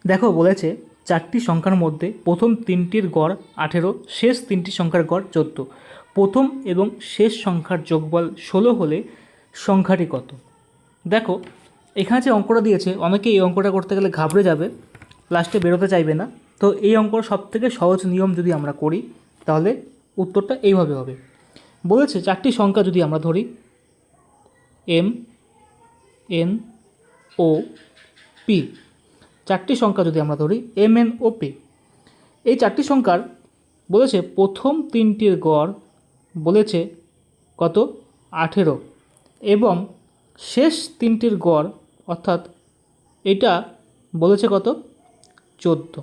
দেখো বলেছে চারটি সংখ্যার মধ্যে প্রথম তিনটির গড় 18, শেষ তিনটি সংখ্যার গড় 14। প্রথম এবং শেষ সংখ্যার যোগফল 16 হলে সংখ্যাটি কত? দেখো এখানে যে অঙ্কটা দিয়েছে, অনেকে এই অঙ্কটা করতে গেলে ঘাবড়ে যাবে, লাস্টে বেরোতে চাইবে না। তো এই অঙ্কর সবথেকে সহজ নিয়ম যদি আমরা করি তাহলে উত্তরটা এইভাবে হবে। বলেছে চারটি সংখ্যা যদি আমরা ধরি এম, এন, ও, পি, চারটি সংখ্যা যদি আমরা ধরি এম, এন, ও, পি, এই চারটি সংখ্যার বলেছে প্রথম তিনটির গড় বলেছে কত? 18 এবং শেষ তিনটির গড় অর্থাৎ এটা বলেছে কত? 14।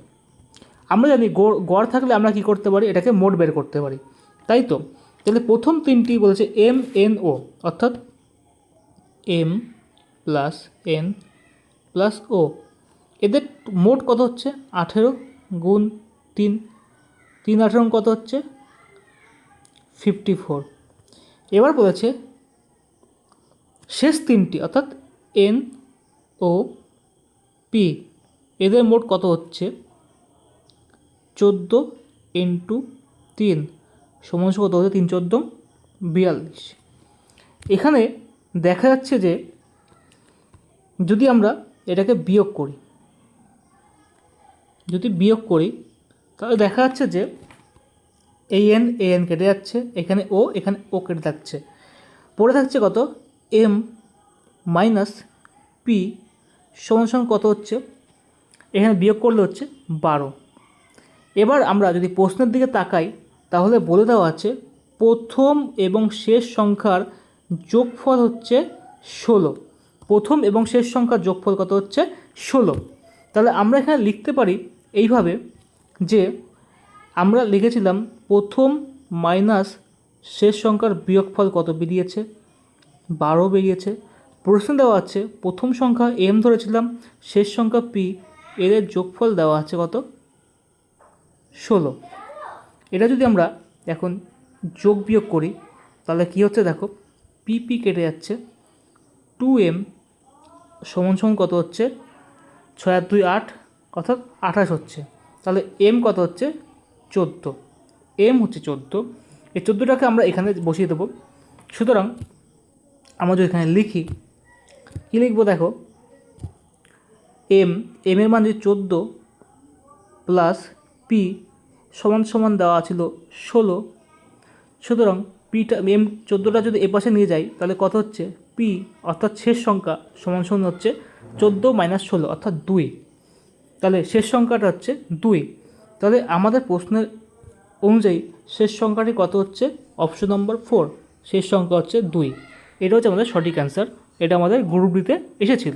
আমরা জানি গড় থাকলে আমরা কি করতে পারি? এটাকে মোট বের করতে পারি, তাই তো? তাহলে প্রথম তিনটি বলেছে এম, এন, ও, অর্থাৎ এম প্লাস এন প্লাস ও, এদের মোট কত হচ্ছে? 18 গুণ 3, 3 18 কত হচ্ছে? 54। এবার বলেছে শেষ তিনটি অর্থাৎ এন, ও, পি, এদের মোট কত হচ্ছে? 14 ইন্টু 3 সমান কত হচ্ছে? 3 14 42। এখানে দেখা যাচ্ছে যে যদি আমরা এটাকে বিয়োগ করি, তাহলে দেখা যাচ্ছে যে এই এন কেটে যাচ্ছে, এখানে ও কেটে যাচ্ছে, পড়ে থাকছে কত? এম মাইনাস পি সমান কত হচ্ছে? এখানে বিয়োগ করলে হচ্ছে 12। এবার আমরা যদি প্রশ্নের দিকে তাকাই তাহলে বলে দেওয়া আছে প্রথম এবং শেষ সংখ্যার যোগফল হচ্ছে 16। প্রথম এবং শেষ সংখ্যার যোগফল কত হচ্ছে? 16। তাহলে আমরা এখানে লিখতে পারি এইভাবে যে আমরা লিখেছিলাম প্রথম মাইনাস শেষ সংখ্যার বিয়োগফল কত বেরিয়েছে? 12 বেরিয়েছে। প্রশ্ন দেওয়া আছে প্রথম সংখ্যা এম ধরেছিলাম, শেষ সংখ্যা পি, এদের যোগফল দেওয়া আছে কত? 16। এটা যদি আমরা এখন যোগ বিয়োগ করি তাহলে কী হচ্ছে দেখো, পি কেটে যাচ্ছে, 2m সমান কত হচ্ছে? 6 আর 2 8 অর্থাৎ 28 হচ্ছে। তাহলে এম কত হচ্ছে? 14। এম হচ্ছে 14। এই 14টাকে আমরা এখানে বসিয়ে দেবো। সুতরাং আমরা যদি এখানে লিখি, কী লিখবো দেখো, এর মান যে 14 প্লাস পি সমান দেওয়া ছিল 16। সুতরাং পিটা এম 14টা যদি এপাশে নিয়ে যাই তাহলে কত হচ্ছে? পি অর্থাৎ শেষ সংখ্যা সমান হচ্ছে 14 মাইনাস 16 অর্থাৎ 2। তাহলে শেষ সংখ্যাটা হচ্ছে 2। তাহলে আমাদের প্রশ্নের অনুযায়ী শেষ সংখ্যাটি কত হচ্ছে? অপশন নম্বর 4, শেষ সংখ্যা হচ্ছে 2। এটা হচ্ছে আমাদের সঠিক অ্যান্সার। এটা আমাদের গ্রুপ ডিতে এসেছিল।